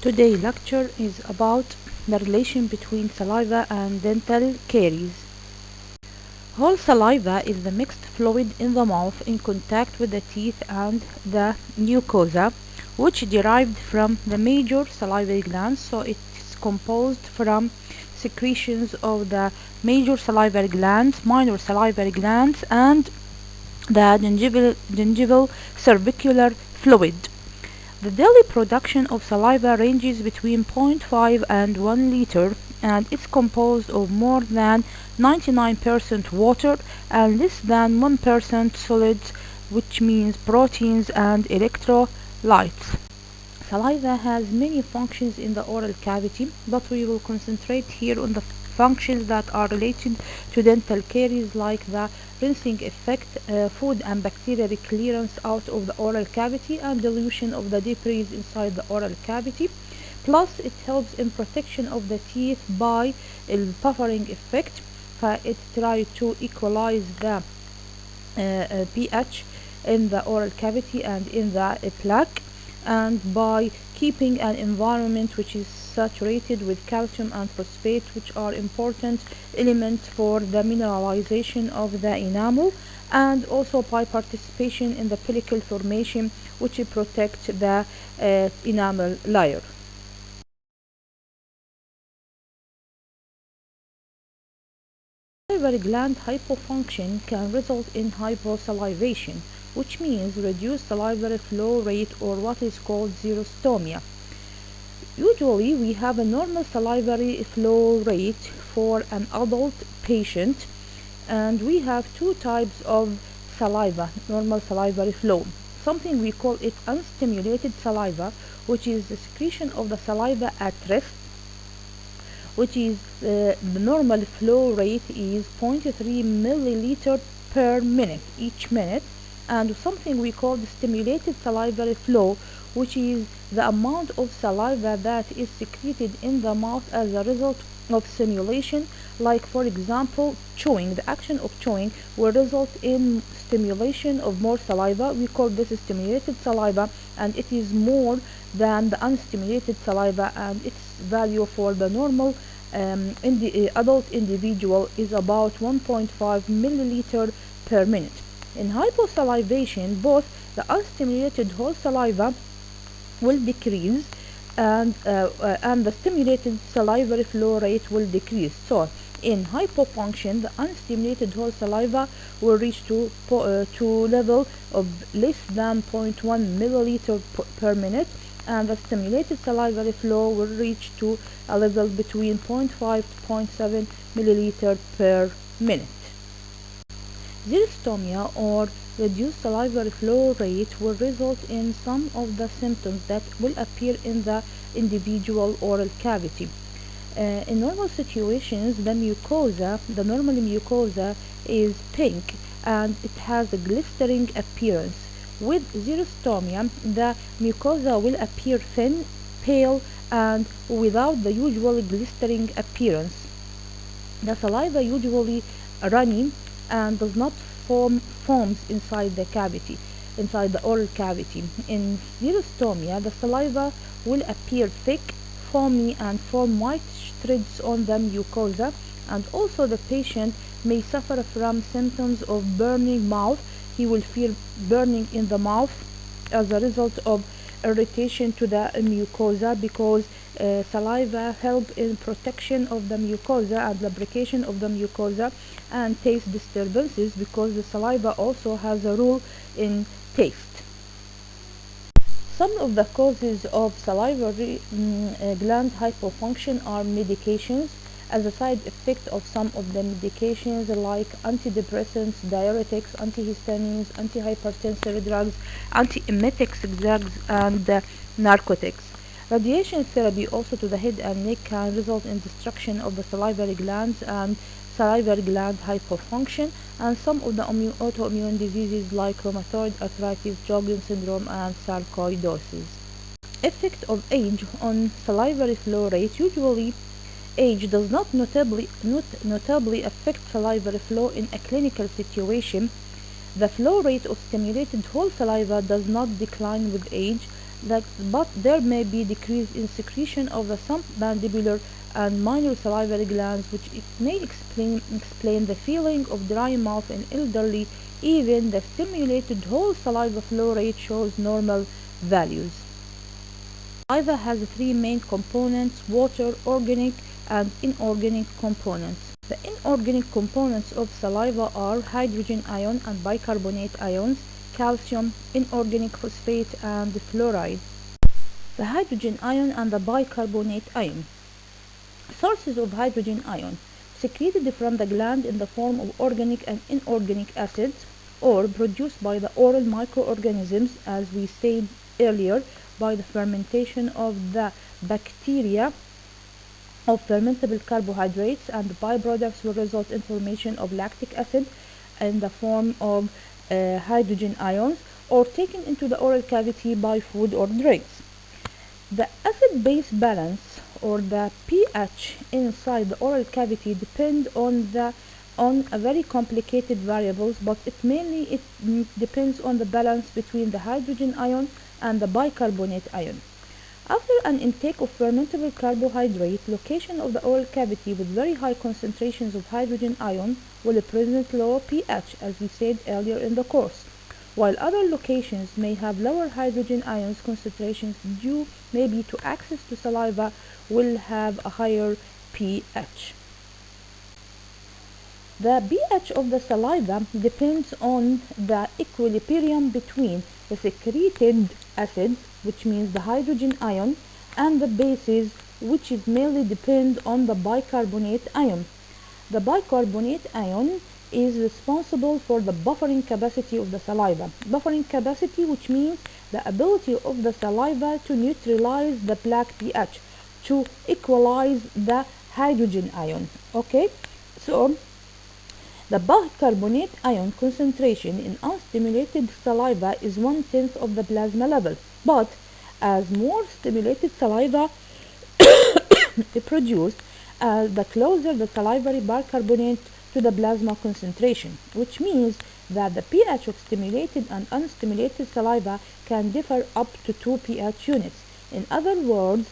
Today's lecture is about the relation between saliva and dental caries. Whole saliva is the mixed fluid in the mouth in contact with the teeth and the mucosa, which derived from the major salivary glands, so it is composed from secretions of the major salivary glands, minor salivary glands, and the gingival cervicular fluid. The daily production of saliva ranges between 0.5 and 1 liter, and it's composed of more than 99% water and less than 1% solids, which means proteins and electrolytes. Saliva has many functions in the oral cavity, but we will concentrate here on the functions that are related to dental caries, like the rinsing effect, food and bacterial clearance out of the oral cavity, and dilution of the debris inside the oral cavity. Plus, it helps in protection of the teeth by a buffering effect. It tries to equalize the pH in the oral cavity and in the plaque, and by keeping an environment which is saturated with calcium and phosphate, which are important elements for the mineralization of the enamel, and also by participation in the pellicle formation, which protects the enamel layer. Salivary gland hypofunction can result in hyposalivation, which means reduced salivary flow rate, or what is called xerostomia. Usually we have a normal salivary flow rate for an adult patient, and we have two types of saliva, normal salivary flow. Something we call it unstimulated saliva, which is the secretion of the saliva at rest, which is the normal flow rate is 0.3 milliliter per minute each minute, and something we call the stimulated salivary flow, which is the amount of saliva that is secreted in the mouth as a result of stimulation. Like, for example, chewing. The action of chewing will result in stimulation of more saliva. We call this stimulated saliva, and it is more than the unstimulated saliva, and its value for the normal adult individual is about 1.5 milliliter per minute. In hyposalivation, both the unstimulated whole saliva will decrease, and the stimulated salivary flow rate will decrease. So in hypofunction, the unstimulated whole saliva will reach to level of less than 0.1 milliliter per minute, and the stimulated salivary flow will reach to a level between 0.5 to 0.7 milliliter per minute. Xerostomia, or reduced salivary flow rate, will result in some of the symptoms that will appear in the individual oral cavity. In normal situations, the normal mucosa is pink and it has a glistering appearance. With xerostomia, the mucosa will appear thin, pale, and without the usual glistering appearance. The saliva usually runny and does not form foams inside the oral cavity. In xerostomia, the saliva will appear thick, foamy, and form white threads on the mucosa, and also the patient may suffer from symptoms of burning mouth. He will feel burning in the mouth as a result of irritation to the mucosa, because saliva help in protection of the mucosa and lubrication of the mucosa, and taste disturbances, because the saliva also has a role in taste. Some of the causes of salivary gland hypofunction are medications. As a side effect of some of the medications, like antidepressants, diuretics, antihistamines, antihypertensive drugs, antiemetics drugs, and narcotics. Radiation therapy also to the head and neck can result in destruction of the salivary glands and salivary gland hypofunction, and some of the autoimmune diseases like rheumatoid arthritis, Sjogren's syndrome, and sarcoidosis. Effect of age on salivary flow rate. Usually, age does not notably affect salivary flow in a clinical situation. The flow rate of stimulated whole saliva does not decline with age, but there may be decrease in secretion of the submandibular and minor salivary glands, which it may explain the feeling of dry mouth in elderly. Even the stimulated whole saliva flow rate shows normal values. Saliva has three main components: water, organic, and inorganic components. The inorganic components of saliva are hydrogen ion and bicarbonate ions, calcium, inorganic phosphate, and fluoride. The hydrogen ion and the bicarbonate ion. Sources of hydrogen ion secreted from the gland in the form of organic and inorganic acids, or produced by the oral microorganisms, as we said earlier, by the fermentation of the bacteria of fermentable carbohydrates, and the byproducts will result in formation of lactic acid in the form of hydrogen ions, or taken into the oral cavity by food or drinks. The acid-base balance, or the pH inside the oral cavity, depend on a very complicated variables, but it depends on the balance between the hydrogen ion and the bicarbonate ion. After an intake of fermentable carbohydrate, location of the oral cavity with very high concentrations of hydrogen ion will present lower pH, as we said earlier in the course, while other locations may have lower hydrogen ions concentrations due maybe to access to saliva will have a higher pH. The pH of the saliva depends on the equilibrium between the secreted acids, which means the hydrogen ion, and the bases, which is mainly depend on the bicarbonate ion. The bicarbonate ion is responsible for the buffering capacity of the saliva. Buffering capacity, which means the ability of the saliva to neutralize the black pH, to equalize the hydrogen ion. Okay, so the bicarbonate ion concentration in unstimulated saliva is 1/10 of the plasma level, but as more stimulated saliva is produced, the closer the salivary bicarbonate to the plasma concentration, which means that the pH of stimulated and unstimulated saliva can differ up to 2 pH units. In other words,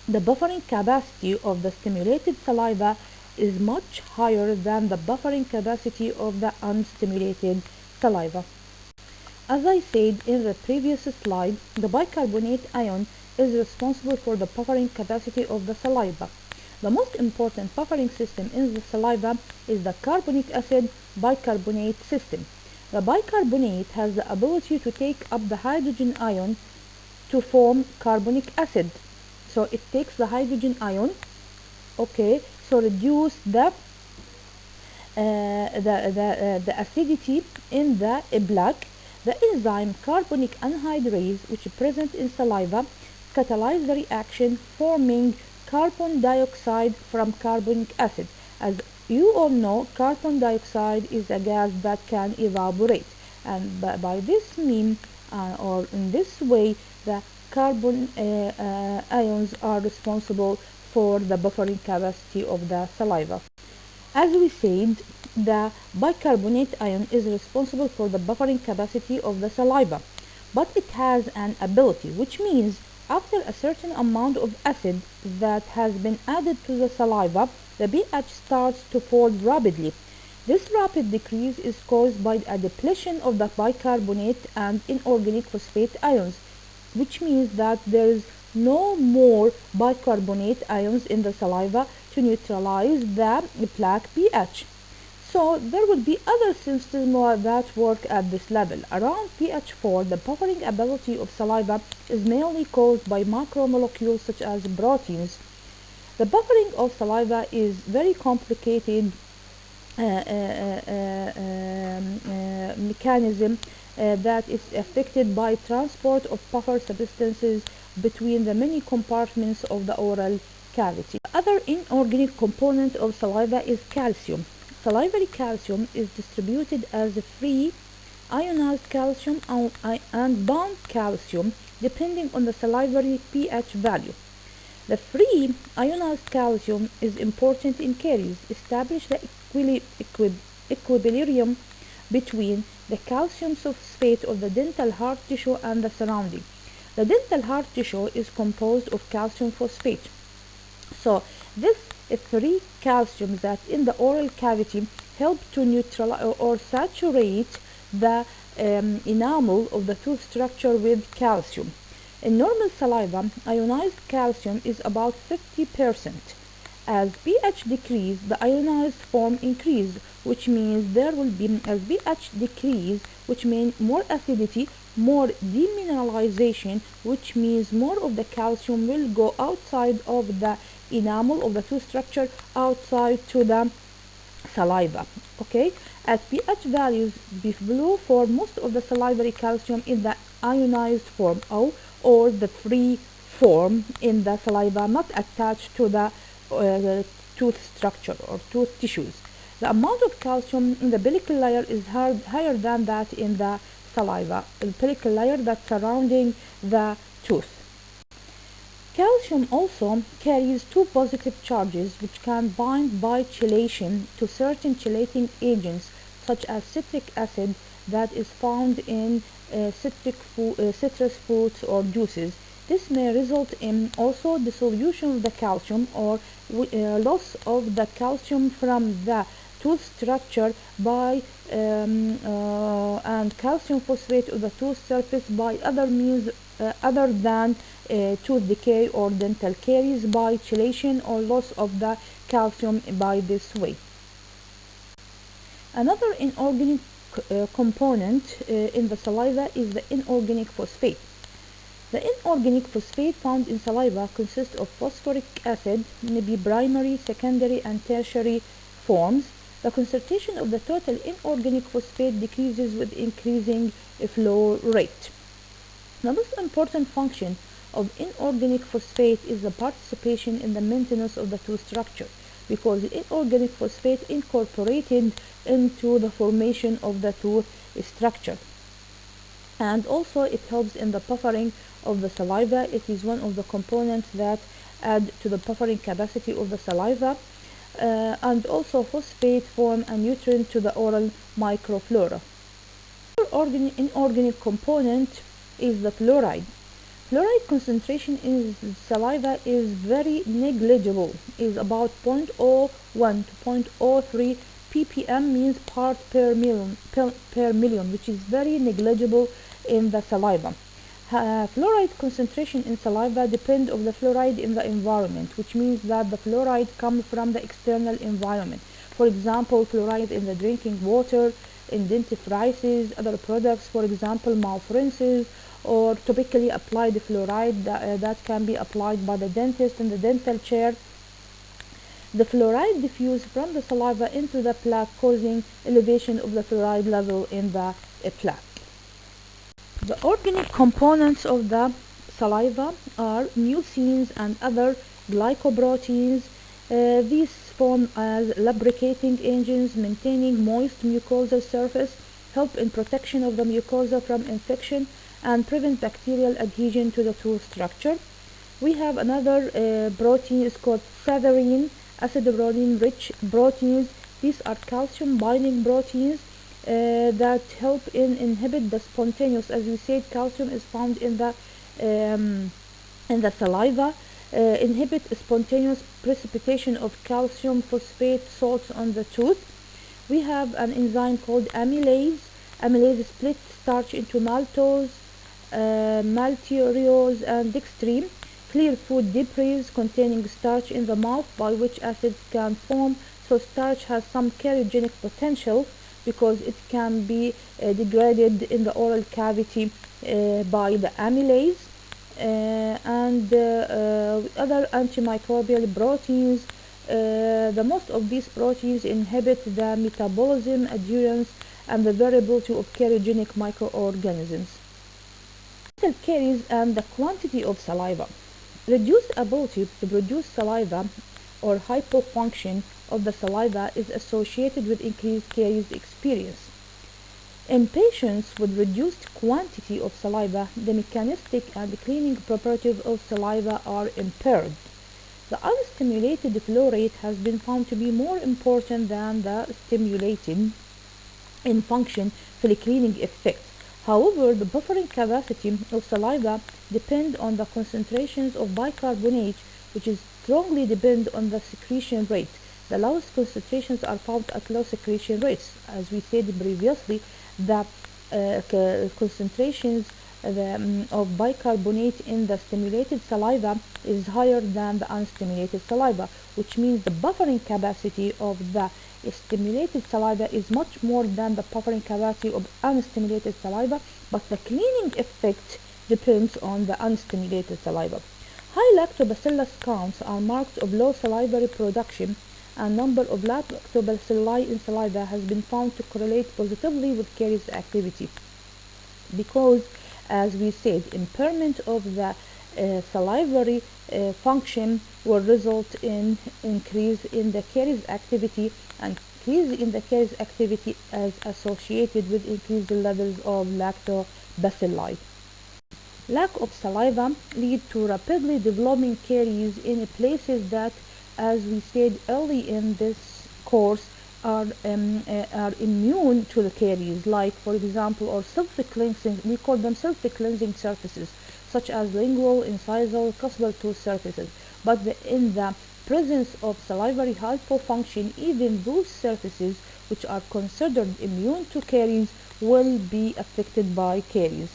the buffering capacity of the stimulated saliva is much higher than the buffering capacity of the unstimulated saliva. As I said in the previous slide, the bicarbonate ion is responsible for the buffering capacity of the saliva. The most important buffering system in the saliva is the carbonic acid bicarbonate system. The bicarbonate has the ability to take up the hydrogen ion to form carbonic acid. So it takes the hydrogen ion, okay, so reduce the acidity in the blood. The enzyme carbonic anhydrase, which is present in saliva, catalyze the reaction, forming carbon dioxide from carbonic acid. As you all know, carbon dioxide is a gas that can evaporate, and by this mean or in this way, the carbon ions are responsible for the buffering capacity of the saliva. As we said, the bicarbonate ion is responsible for the buffering capacity of the saliva, but it has an ability, which means after a certain amount of acid that has been added to the saliva, the pH starts to fall rapidly. This rapid decrease is caused by a depletion of the bicarbonate and inorganic phosphate ions, which means that there is no more bicarbonate ions in the saliva to neutralize the black pH. So there will be other systems that work at this level. Around pH 4, the buffering ability of saliva is mainly caused by macromolecules such as proteins. The buffering of saliva is very complicated mechanism that is affected by transport of buffer substances between the many compartments of the oral cavity. The other inorganic component of saliva is calcium. Salivary calcium is distributed as free ionized calcium and bound calcium depending on the salivary pH value. The free ionized calcium is important in caries. Establish the equilibrium between the calcium sulfate of the dental hard tissue and the surrounding. The dental hard tissue is composed of calcium phosphate. So this free calcium that in the oral cavity help to neutralize or saturate the enamel of the tooth structure with calcium. In normal saliva, ionized calcium is about 50%. As pH decrease, the ionized form increase, which means there will be, as pH decrease, which means more acidity, more demineralization, which means more of the calcium will go outside of the enamel of the tooth structure, outside to the saliva. Okay, as pH values be below for most of the salivary calcium in the ionized form, or the free form in the saliva, not attached to the tooth structure or tooth tissues. The amount of calcium in the pellicle layer is higher than that in the saliva, the pellicle layer that's surrounding the tooth. Calcium also carries two positive charges which can bind by chelation to certain chelating agents such as citric acid that is found in citrus fruits or juices. This may result in also dissolution of the calcium or loss of the calcium from the tooth structure by and calcium phosphate of the tooth surface by other means other than tooth decay or dental caries by chelation or loss of the calcium by this way. Another inorganic component in the saliva is the inorganic phosphate. The inorganic phosphate found in saliva consists of phosphoric acid, maybe primary, secondary, and tertiary forms. The concentration of the total inorganic phosphate decreases with increasing flow rate. The most important function of inorganic phosphate is the participation in the maintenance of the tooth structure, because inorganic phosphate incorporated into the formation of the tooth structure. And also it helps in the buffering of the saliva. It is one of the components that add to the buffering capacity of the saliva. And also phosphate form a nutrient to the oral microflora. Another inorganic component is the fluoride. Fluoride concentration in saliva is very negligible, is about 0.01 to 0.03 ppm, means part per million, which is very negligible in the saliva. Fluoride concentration in saliva depends on the fluoride in the environment, which means that the fluoride comes from the external environment. For example, fluoride in the drinking water, in dentifrices, other products, for example, mouth rinses, or topically applied fluoride that can be applied by the dentist in the dental chair. The fluoride diffuses from the saliva into the plaque, causing elevation of the fluoride level in the plaque. The organic components of the saliva are mucins and other glycoproteins. These form as lubricating agents, maintaining moist mucosal surface, help in protection of the mucosa from infection, and prevent bacterial adhesion to the tooth structure. We have another protein is called saccharin, acid protein rich proteins. These are calcium binding proteins that help in inhibit the spontaneous, as we said, calcium is found in the saliva, inhibit spontaneous precipitation of calcium phosphate salts on the tooth. We have an enzyme called amylase. Amylase splits starch into maltose, maltodextrose, and dextrine. Clear food debris containing starch in the mouth, by which acids can form. So starch has some carcinogenic potential because it can be degraded in the oral cavity by the amylase. And other antimicrobial proteins. The most of these proteins inhibit the metabolism, adherence, and the variability of carcinogenic microorganisms. Dental caries and the quantity of saliva. Reduced ability to produce saliva or hypofunction of the saliva is associated with increased caries experience. In patients with reduced quantity of saliva, the mechanistic and cleaning properties of saliva are impaired. The unstimulated flow rate has been found to be more important than the stimulated in function for the cleaning effect. However, the buffering capacity of saliva depends on the concentrations of bicarbonate, which is strongly depend on the secretion rate. The lowest concentrations are found at low secretion rates. As we said previously, the concentrations of bicarbonate in the stimulated saliva is higher than the unstimulated saliva, which means the buffering capacity of the stimulated saliva is much more than the buffering capacity of unstimulated saliva, but the cleaning effect depends on the unstimulated saliva. High lactobacillus counts are marks of low salivary production, and number of lactobacilli in saliva has been found to correlate positively with caries activity, because, as we said, impairment of the salivary function will result in increase in the caries activity, and increase in the caries activity as associated with increased levels of lactobacilli. Lack of saliva lead to rapidly developing caries in places that, as we said early in this course, are immune to the caries, like for example, or self-cleansing, we call them self-cleansing surfaces, such as lingual, incisal, cuspal tooth surfaces. But in the presence of salivary hypofunction, even those surfaces which are considered immune to caries will be affected by caries.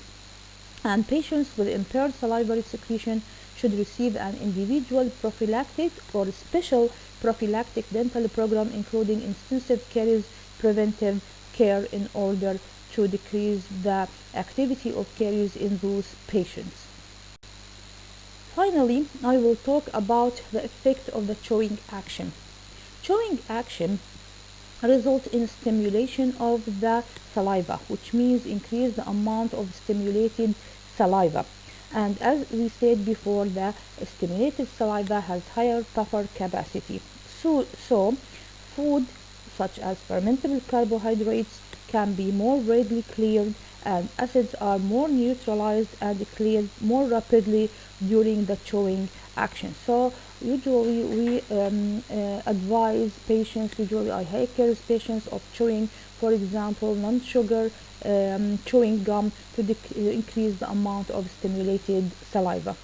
And patients with impaired salivary secretion should receive an individual prophylactic or special prophylactic dental program, including intensive caries preventive care, in order to decrease the activity of caries in those patients. Finally, I will talk about the effect of the chewing action. Chewing action results in stimulation of the saliva, which means increase the amount of stimulated saliva. And as we said before, the stimulated saliva has higher buffer capacity. So food such as fermentable carbohydrates can be more readily cleared, and acids are more neutralized and cleared more rapidly during the chewing action. So usually we advise patients, usually I encourage patients of chewing, for example, non-sugar chewing gum to increase the amount of stimulated saliva.